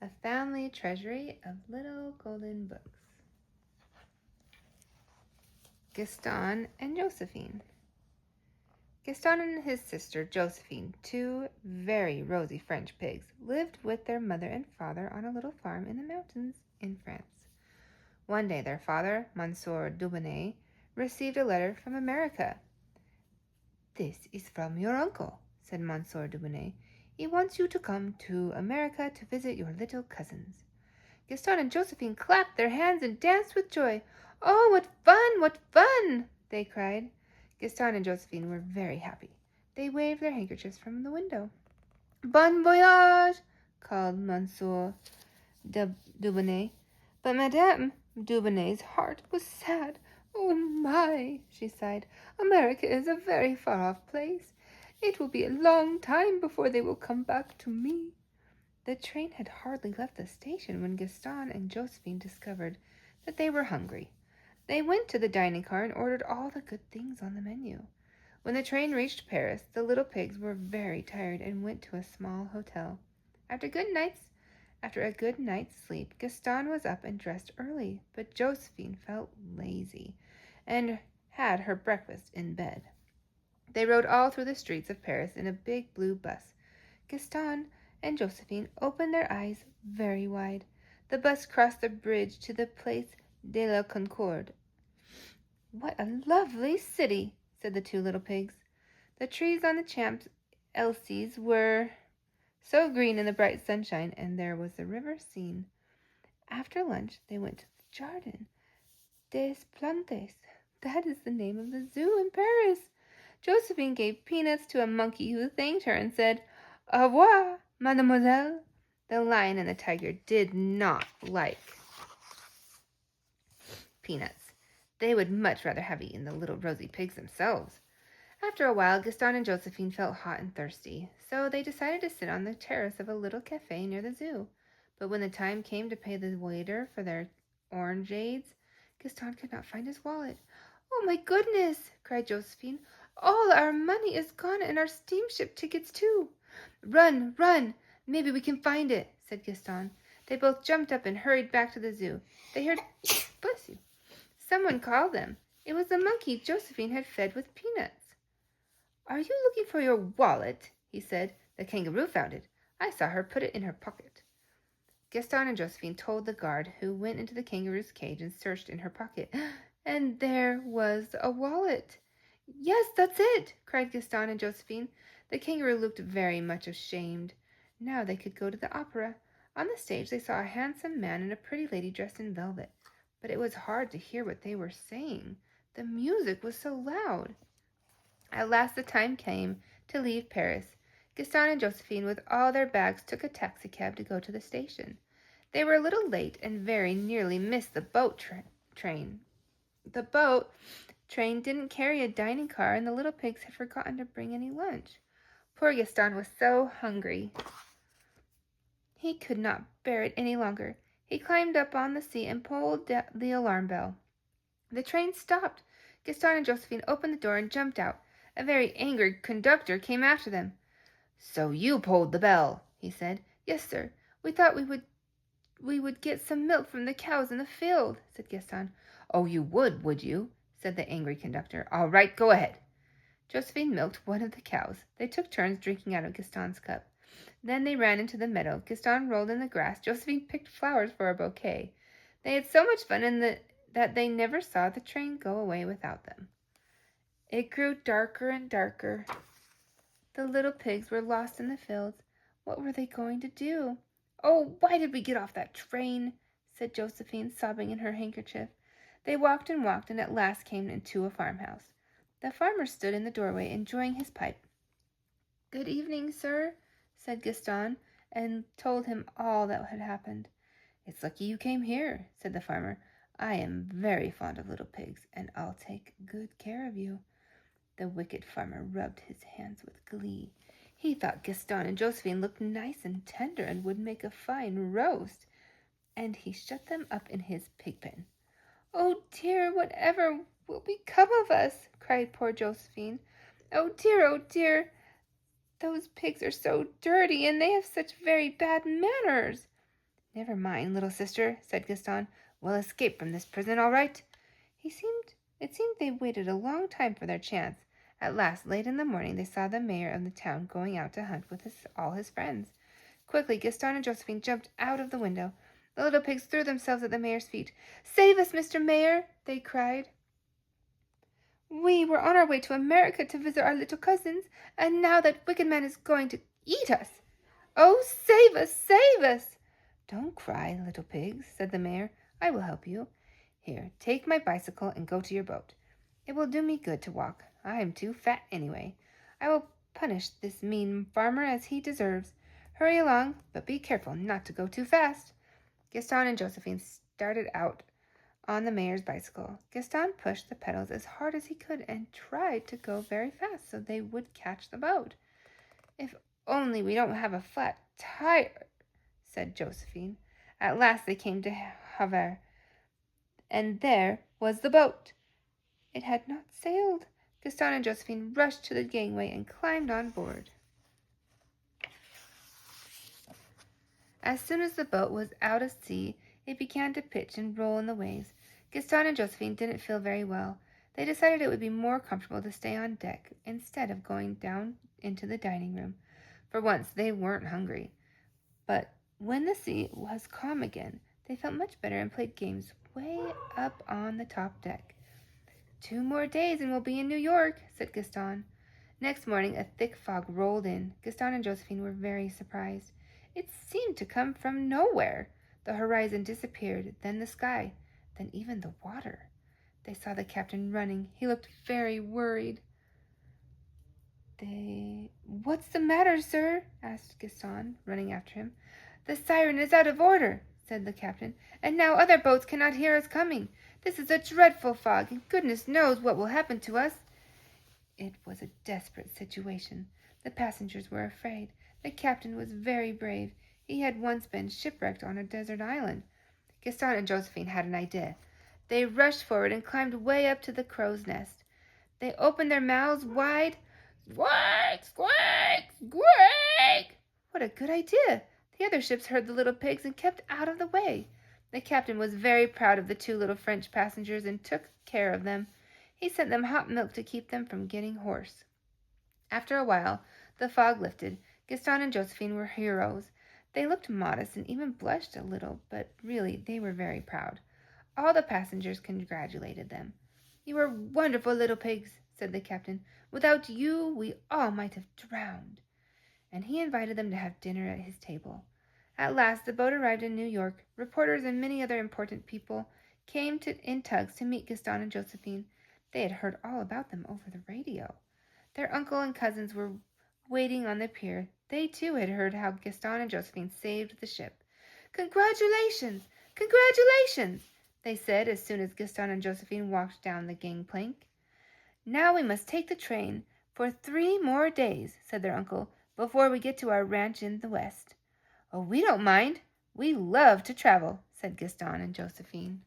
a family treasury of little golden books. Gaston and Josephine. Gaston and his sister Josephine, two very rosy French pigs, lived with their mother and father on a little farm in the mountains in France. One day their father, Monsieur Dubonnet, received a letter from America. "This is from your uncle," said Monsieur Dubonnet. "He wants you to come to America to visit your little cousins." Gaston and Josephine clapped their hands and danced with joy. "Oh, what fun! What fun!" they cried. Gaston and Josephine were very happy. They waved their handkerchiefs from the window. "Bon voyage!" called Monsieur Dubonnet. But Madame Dubonnet's heart was sad. "Oh my," she sighed, "America is a very far-off place. It will be a long time before they will come back to me." The train had hardly left the station when Gaston and Josephine discovered that they were hungry. They went to the dining car and ordered all the good things on the menu. When the train reached Paris, the little pigs were very tired and went to a small hotel. After a good night's sleep, Gaston was up and dressed early, but Josephine felt lazy and had her breakfast in bed. They rode all through the streets of Paris in a big blue bus. Gaston and Josephine opened their eyes very wide. The bus crossed the bridge to the Place de la Concorde. "What a lovely city," said the two little pigs. The trees on the Champs-Élysées were so green in the bright sunshine, and there was the river Seine. After lunch, they went to the Jardin des Plantes. That is the name of the zoo in Paris. Josephine gave peanuts to a monkey who thanked her and said, "Au revoir, mademoiselle." The lion and the tiger did not like peanuts. They would much rather have eaten the little rosy pigs themselves. After a while, Gaston and Josephine felt hot and thirsty, so they decided to sit on the terrace of a little cafe near the zoo. But when the time came to pay the waiter for their orangeades, Gaston could not find his wallet. "Oh, my goodness!" cried Josephine. "All our money is gone, and our steamship tickets, too." "Run, run! Maybe we can find it," said Gaston. They both jumped up and hurried back to the zoo. They heard, bless you, someone call them. It was the monkey Josephine had fed with peanuts. "Are you looking for your wallet?" he said. "The kangaroo found it. I saw her put it in her pocket." Gaston and Josephine told the guard, who went into the kangaroo's cage and searched in her pocket. And there was a wallet. "Yes, that's it!" cried Gaston and Josephine. The kangaroo looked very much ashamed. Now they could go to the opera. On the stage they saw a handsome man and a pretty lady dressed in velvet, but it was hard to hear what they were saying. The music was so loud. At last the time came to leave Paris. Gaston and Josephine, with all their bags, took a taxicab to go to the station. They were a little late and very nearly missed the boat train. The boat train didn't carry a dining car, and the little pigs had forgotten to bring any lunch. Poor Gaston was so hungry. He could not bear it any longer. He climbed up on the seat and pulled the alarm bell. The train stopped. Gaston and Josephine opened the door and jumped out. A very angry conductor came after them. "So you pulled the bell," he said. "Yes, sir. We thought we would get some milk from the cows in the field," said Gaston. "Oh, you would you?" said the angry conductor. "All right, go ahead." Josephine milked one of the cows. They took turns drinking out of Gaston's cup. Then they ran into the meadow. Gaston rolled in the grass. Josephine picked flowers for a bouquet. They had so much fun that they never saw the train go away without them. It grew darker and darker. The little pigs were lost in the fields. What were they going to do? "Oh, why did we get off that train?" said Josephine, sobbing in her handkerchief. They walked and walked, and at last came into a farmhouse. The farmer stood in the doorway, enjoying his pipe. "Good evening, sir," said Gaston, and told him all that had happened. "It's lucky you came here," said the farmer. "I am very fond of little pigs, and I'll take good care of you." The wicked farmer rubbed his hands with glee. He thought Gaston and Josephine looked nice and tender and would make a fine roast, and he shut them up in his pig pen. "Oh dear, whatever will become of us?" cried poor Josephine. Oh dear, those pigs are so dirty, and they have such very bad manners." "Never mind, little sister," said Gaston. "We'll escape from this prison all right." It seemed they waited a long time for their chance. At last, late in the morning, they saw the mayor of the town going out to hunt with all his friends. Quickly, Gaston and Josephine jumped out of the window. The little pigs threw themselves at the mayor's feet. "Save us, Mr. Mayor!" they cried. "We were on our way to America to visit our little cousins, and now that wicked man is going to eat us. Oh, save us! Save us!" "Don't cry, little pigs," said the mayor. "I will help you. Here, take my bicycle and go to your boat. It will do me good to walk. I am too fat anyway. I will punish this mean farmer as he deserves. Hurry along, but be careful not to go too fast." Gaston and Josephine started out on the mayor's bicycle. Gaston pushed the pedals as hard as he could and tried to go very fast so they would catch the boat. "If only we don't have a flat tire," said Josephine. At last they came to Havre, and there was the boat. It had not sailed. Gaston and Josephine rushed to the gangway and climbed on board. As soon as the boat was out at sea, it began to pitch and roll in the waves. Gaston and Josephine didn't feel very well. They decided it would be more comfortable to stay on deck instead of going down into the dining room. For once, they weren't hungry. But when the sea was calm again, they felt much better and played games way up on the top deck. "2 more days and we'll be in New York," said Gaston. Next morning, a thick fog rolled in. Gaston and Josephine were very surprised. It seemed to come from nowhere. The horizon disappeared, then the sky, then even the water. They saw the captain running. He looked very worried. "What's the matter, sir?" asked Gaston, running after him. "The siren is out of order," said the captain, "and now other boats cannot hear us coming. This is a dreadful fog, and goodness knows what will happen to us." It was a desperate situation. The passengers were afraid. The captain was very brave. He had once been shipwrecked on a desert island. Gaston and Josephine had an idea. They rushed forward and climbed way up to the crow's nest. They opened their mouths wide. "Squeak! Squeak! Squeak!" What a good idea! The other ships heard the little pigs and kept out of the way. The captain was very proud of the 2 little French passengers and took care of them. He sent them hot milk to keep them from getting hoarse. After a while, the fog lifted. Gaston and Josephine were heroes. They looked modest and even blushed a little, but really they were very proud. All the passengers congratulated them. "You are wonderful little pigs," said the captain. "Without you, we all might have drowned." And he invited them to have dinner at his table. At last the boat arrived in New York. Reporters and many other important people came in tugs to meet Gaston and Josephine. They had heard all about them over the radio. Their uncle and cousins were waiting on the pier. They too had heard how Gaston and Josephine saved the ship. "Congratulations! Congratulations!" they said as soon as Gaston and Josephine walked down the gangplank. "Now we must take the train for 3 more days," said their uncle, "before we get to our ranch in the West." "Oh, we don't mind. We love to travel," said Gaston and Josephine.